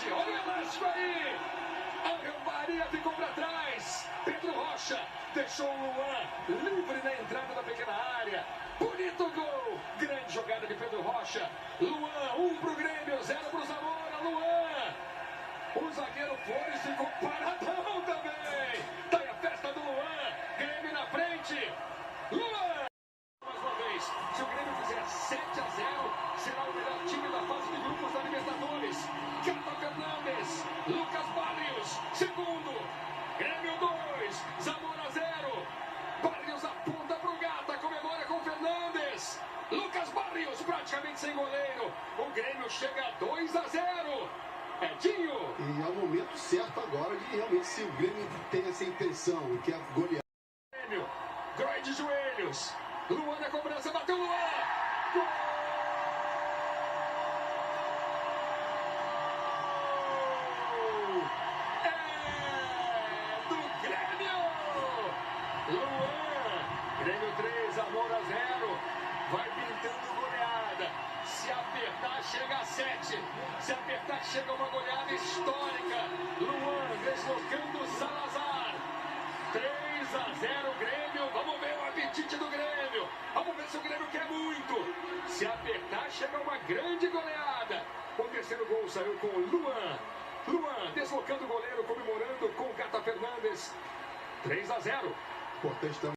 frente. Olha o elástico aí. Angel Maria ficou para trás. Pedro Rocha deixou o Luan livre na entrada da pequena área. Bonito gol. Grande jogada de Pedro Rocha. Luan, 1 pro Grêmio, 0 pro Zamora. Luan. O zagueiro Flores ficou paradão também. Tá aí a festa do Luan. Grêmio na frente. Luan. Mais uma vez, se o Grêmio fizer 7-0, será o melhor time da fase de grupos da Libertadores. Gata Fernandes, Lucas Barrios, segundo. Grêmio 2, Zamora 0. Barrios aponta pro Gata, comemora com Fernandes. Lucas Barrios praticamente sem goleiro. O Grêmio chega a 2-0. Edinho. E é o momento certo agora de realmente, se o Grêmio tem essa intenção e quer golear. Grêmio, Groy de joelhos. Luan na cobrança, bateu Luan. Gol! É do Grêmio. Luan. Grêmio 3, Zamora 0. Vai pintando goleada. Se apertar, chega a 7. Se apertar, chega uma goleada histórica. Luan deslocando Salazar. 3-0 Grêmio. Vamos ver o apetite do Grêmio. Vamos ver se o Grêmio quer muito. Se apertar, chega uma grande goleada. O terceiro gol saiu com Luan. Luan deslocando o goleiro, comemorando com Gata Fernandes. 3-0. Importante também.